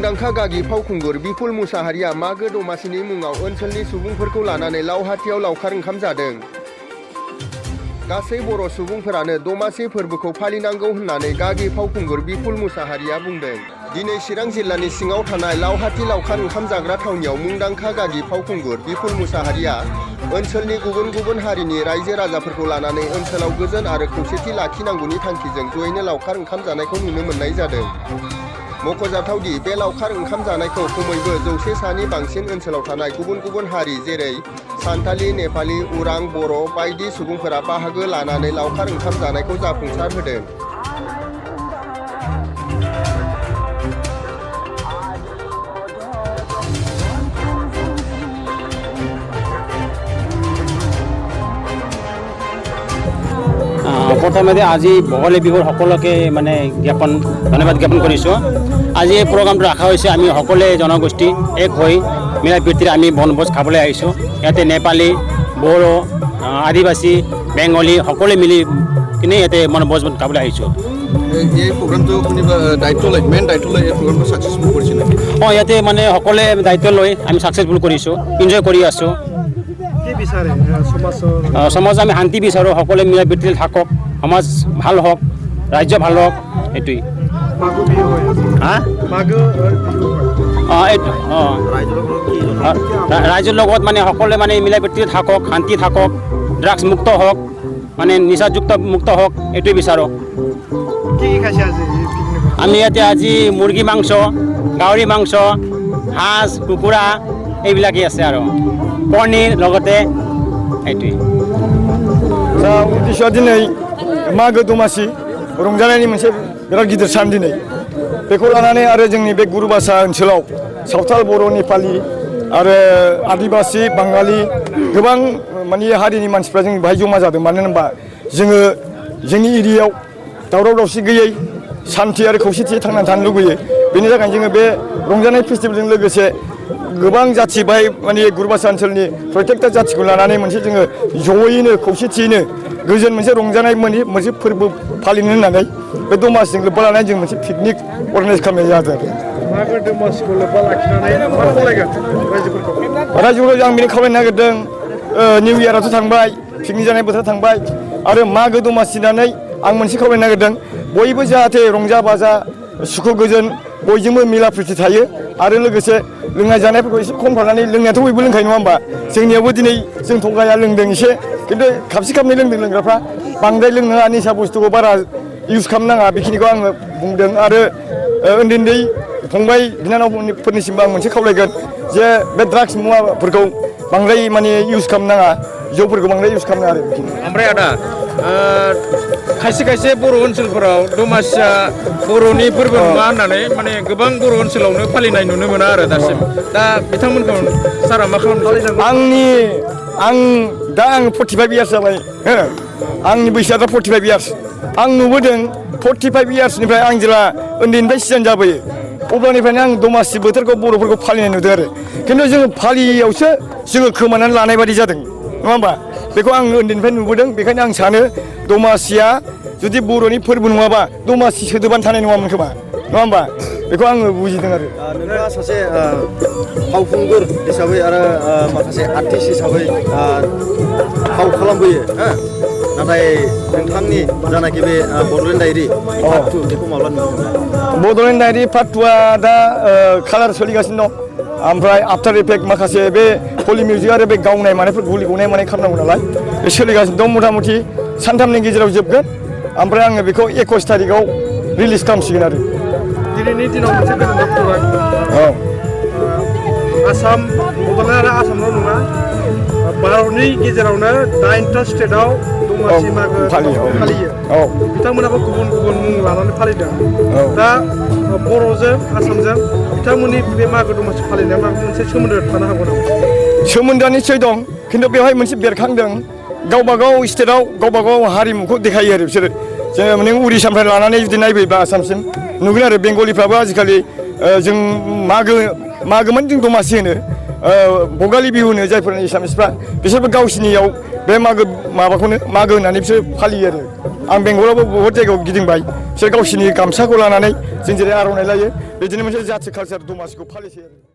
मुंदांखा गागि फावखुंगुर बिपुल मुसाहारिया मागो दमासिनि मुङाव ओनसोलनि सुबुंफोरखौ लानानै लावहाटियाव लावखार ओंखाम जादों। गासै बर' सुबुंफोरानो दमासि फोरबोखौ फालिनांगौ होननानै गागि फावखुंगुर बिपुल मुसाहारिया बुंदों। दिनै चिरां जिल्लानि सिङाव थानाय लावहाटि लावखार ओंखाम जाग्रा थावनियाव मुंदांखा गागि फावखुंगुर बिपुल मुसाहारिया ओनसोलनि गुबुन गुबुन हारिनि रायजो राजाफोरखौ लानानै ओनसोलाव गोजोन आरो खौसेथि लाखिनांगौनि थांखिजों जयैनो लावखार ओंखाम जानायखौ नुनो मोननाय जादों। मख'जाथावदि बे लावखार ओंखाम जानायखौ खमैबो 100 सानि बांसिन ओनसोलाव थानाय गुबुन गुबुन हारि जेरै सान्थालि, नेपालि, उरां, बर' बायदि सुबुंफोरा बाहागो लानानै लावखार ओंखाम जानायखौ जाफुंसार होदों। প্ৰথমতে আজি ভোগালী বিহুৰ সকলোকে ধন্যবাদ জ্ঞাপন কৰিছোঁ। আজি এই প্ৰগ্ৰামটো ৰখা হৈছে আমি সকলোৱে জনগোষ্ঠী এক হৈ মিলা প্ৰীতিৰে আমি বনভোজ খাবলৈ আহিছোঁ। ইয়াতে নেপালী, বড়ো, আদিবাসী, বেংগলী সকলোৱে মিলি কিনে ইয়াতে বনভোজ খাবলৈ আহিছোঁ। এই প্ৰগ্ৰামটো মেইন দায়িত্ব লৈ এই প্ৰগ্ৰামটো ছাকচেছফুল কৰিছে নেকি? ইয়াতে সকলোৱে দায়িত্ব লৈ আমি ছাকচেছফুল কৰিছোঁ, এনজয় কৰি আছোঁ। সমাজ আমি শান্তি বিচাৰোঁ, সকলোৱে মিলা প্ৰীতিৰে থাকক, সমাজ ভাল হওক, ৰাজ্য ভাল হওক, এইটোৱেই। ৰাইজৰ লগত সকলোৱে মিলা প্ৰীতিৰে থাকক, শান্তি থাকক, ড্ৰাগছ মুক্ত হওক, নিচাযুক্ত মুক্ত হওক, এইটোৱে বিচাৰোঁ। আমি ইয়াতে আজি মুৰ্গী মাংস, গাহৰি মাংস, হাঁহ, কুকুৰা এইবিলাকেই আছে আৰু পনীৰ লগতে এইটোৱেই। उद्देश्यआ दिनै मागो दमासि रंजानायनि मोनसे बिराद गिदिर सान दिनै। बेखौ लानानै आरो जोंनि बे गुरुबासा ओनसोलाव सावथाल, बर', नेपालि आरो आदिबासि, बाङालि गोबां हारिनि मानसिफ्रा जोंनि बाहाय जमा जादों। मानो होनबा जोङो जोंनि एरियायाव दावराव दावसि गैयै शान्ति आरो खौसेथि थांनानै थानो लुबैयो। बेनि थाखायनो जोङो बे रंजानाय फेस्टिभेलजों लोगोसे गोबां जाथि बाहाय गुरुबासा ओनसोलनि प्रत्येकता जाथिखौ लानानै मोनसे जोङो जयैनो खौसेथियैनो गोजोन मोनसे रंजानाय मोनसे फोरबो फालिनो होननानै बे दमासिजों लोब्बा लानानै जों मोनसे पिकनिक अर्गानाइज खालामनाय जादों आरो। मागो दमासिखौ लोब्बा लाखिनानै मा खालायगोन रायजोफोरखौ? रायजोफोरखौ आं बेनो खावलायनो नागिरदों, निउ इयाराथ' थांबाय, पिकनिक जानाय बोथोरा थांबाय, आरो मागो दमासि होननानै आं मोनसे खावलायनो नागिरदों, बयबो जाहाथे रंजा बाजा सुखु गोजोन बयजोंबो मिला प्रिति थायो। आरो लोगोसे लोंनाय जानायफोरखौ एसे खम खालामनानै, लोंनायाथ' बयबो लोंखायो नङा होमबा? जोंनियावबो दिनै जों थगाया लोंदों एसे, खिन्थु खाबसे खाबनै लोंदों लोंग्राफ्रा। बांद्राय लोंनाङा, निसा बुस्थुखौ बारा इउज खालामनाङा, बेखिनिखौ आङो बुंदों। आरो उन्दै उन्दै फंबाय बिनानावफोरनिसिमबो आं मोनसे खावलायगोन जे बे ड्राग्स मुवाफोरखौ बांद्राय इउज खालामनाङा, जौफोरखौ बांद्राय इउज खालामनाङा आरो बेखिनि। ओमफ्राय आदा खायसे खायसे बर' ओनसोलफोराव दमासिया बर'नि फोरबो नङा होननानै गोबां बर' ओनसोलावनो फालिनाय नुनो मोना आरो दासिम। दा बिथांमोनखौ सारा मा खालामनांगौ? आं 45 इयार्स जाबाय, आंनि बैसोआ दा 45 इयार्स। आं नुबोदों 45 इयार्सनिफ्राय आं जेला उन्दैनिफ्राय सिगां जाबोयो अब्लानिफ्रायनो आं दमासि बोथोरखौ बर'फोरखौ फालिनाय नुदों आरो। खिन्थु जोङो फालियावसो जोङो खोमानानै लानाय बादि जादों नङा होमबा? बेखौ आं उन्दैनिफ्राय नुबोदों। बेखायनो आं सानो दमासिया जुदि बर'नि फोरबो नङाबा दमासि सोदोबानो थानाय नङामोन खोमा, नङा होमबा? बेखौ आङो बुजिदों आरो। नोंथाङा सासे फावखुंगुर हिसाबै आरो माखासे आर्टिस्ट हिसाबै फाव खालामबोयो, नाथाय नोंथांनि जानाखि बे बड'लेण्ड डायरि पार्ट 2 बेखौ माब्ला नुनो? बड'लेण्ड डायरि पार्ट 2आ दा कालार सोलिगासिनो दं। ओमफ्राय आफ्टार इफेक्ट माखासे बे पलि मिउजिक आरो बे गावनाय मानायफोर गुलि गनाय मानाय खालामनांगौ नालाय बे सोलिगासिनो दं। मथा मथि सानथामनि गेजेराव जोबगोन। ओमफ्राय आङो बेखौ 21 तारिखआव रिलिज खालामसिगोन आरो। दिनैनि दिनाव मोनसे गोजोनथाव खौरां, आसाम, बड'लेण्ड आरो आसामल' नङा, भारतनि गेजेरावनो 9टा स्टेटआव दमासि मागो फालियो। बिथांमोनाबो गुबुन गुबुन मुं लानानै फालिदों। दा बर'जों आसामजों बिथांमोननि बे मागो दमासि फालिनाया माबा मोनसे सोमोन्दो थानो हागौ नामा? सोमोन्दोआ निश्चय दं, खिन्थु बेवहाय मोनसे बेरखांदों, गावबा गाव स्टेटआव गावबा गाव हारिमुखौ देखायो आरो बिसोरो। जोङो नों उरिसानिफ्राय लानानै जुदि नायफैबा आसामसिम नुगोन आरो बेंगलिफ्राबो आजिखालि जों मागो माने जों दमासि होनो, भगालि बिहु होनो जायफोर एसामिसफ्रा बिसोरबो गावसिनियाव बे माबाखौनो मागो होननानै बिसोर फालियो आरो आं बेंगलावबो बहुत जायगायाव गिदिंबाय बिसोर गावसिनि गामसाखौ लानानै जों जेरै आर'नाइ लायो बिदिनो मोनसे जाथि कालचार दमासिखौ फालिसै आरो